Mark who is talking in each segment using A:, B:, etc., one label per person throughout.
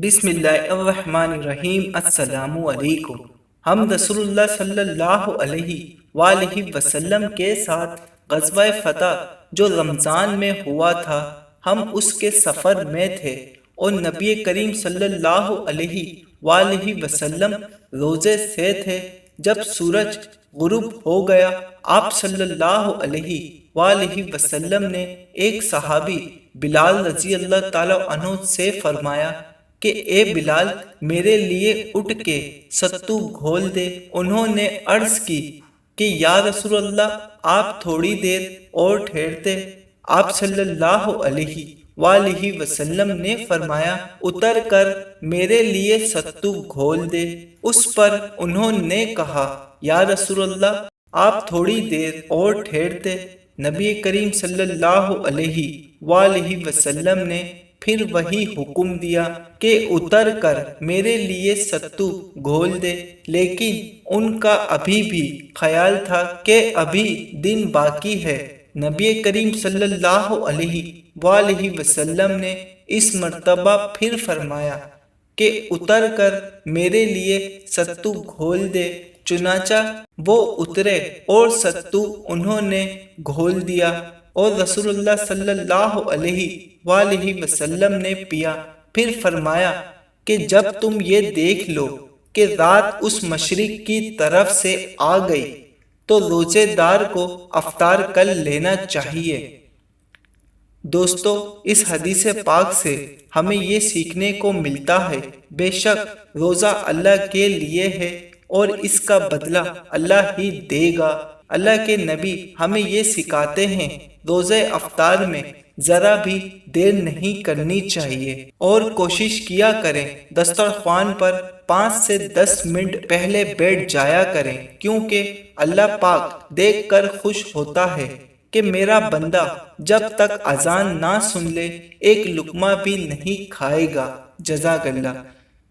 A: بسم اللہ الرحمن الرحیم۔ السلام علیکم۔ ہم رسول اللہ صلی اللہ علیہ وآلہ وسلم کے ساتھ غزوہ فتح جو رمضان میں ہوا تھا، ہم اس کے سفر میں تھے اور نبی کریم صلی اللہ علیہ وآلہ وسلم روزے سے تھے۔ جب سورج غروب ہو گیا، آپ صلی اللہ علیہ وآلہ وسلم نے ایک صحابی بلال رضی اللہ تعالیٰ عنہ سے فرمایا کہ اے بلال، میرے لیے اٹھ کے ستو گھول دے۔ انہوں نے عرض کی کہ یا رسول اللہ، آپ تھوڑی دیر اور ٹھہرتے۔ آپ صلی اللہ علیہ وآلہ وسلم نے فرمایا، اتر کر میرے لیے ستو گھول دے۔ اس پر انہوں نے کہا، یا رسول اللہ، آپ تھوڑی دیر اور ٹھہرتے۔ نبی کریم صلی اللہ علیہ وآلہ وسلم نے پھر وہی حکم دیا کہ اتر کر میرے لیے ستو گھول دے، لیکن ان کا ابھی بھی خیال تھا کہ ابھی دن باقی ہے۔ نبی کریم صلی اللہ علیہ وآلہ وسلم نے اس مرتبہ پھر فرمایا کہ اتر کر میرے لیے ستو گھول دے۔ چنانچہ وہ اترے اور ستو انہوں نے گھول دیا اور رسول اللہ صلی اللہ علیہ وآلہ وسلم نے پیا۔ پھر فرمایا کہ جب تم یہ دیکھ لو کہ رات اس مشرق کی طرف سے آ گئی تو روزے دار کو افطار کر لینا چاہیے۔ دوستو، اس حدیث پاک سے ہمیں یہ سیکھنے کو ملتا ہے، بے شک روزہ اللہ کے لیے ہے اور اس کا بدلہ اللہ ہی دے گا۔ اللہ کے نبی ہمیں یہ سکھاتے ہیں، روزے افطار میں ذرا بھی دیر نہیں کرنی چاہیے اور کوشش کیا کریں دسترخوان پر 5 سے 10 منٹ پہلے بیٹھ جایا کریں، کیونکہ اللہ پاک دیکھ کر خوش ہوتا ہے کہ میرا بندہ جب تک اذان نہ سن لے ایک لقمہ بھی نہیں کھائے گا۔ جزاک اللہ۔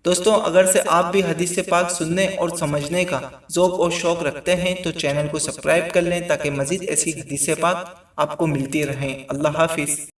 A: دوستوں، اگر سے آپ بھی حدیث پاک سننے اور سمجھنے کا ذوق اور شوق رکھتے ہیں تو چینل کو سبسکرائب کر لیں تاکہ مزید ایسی حدیث پاک آپ کو ملتی رہیں۔ اللہ حافظ۔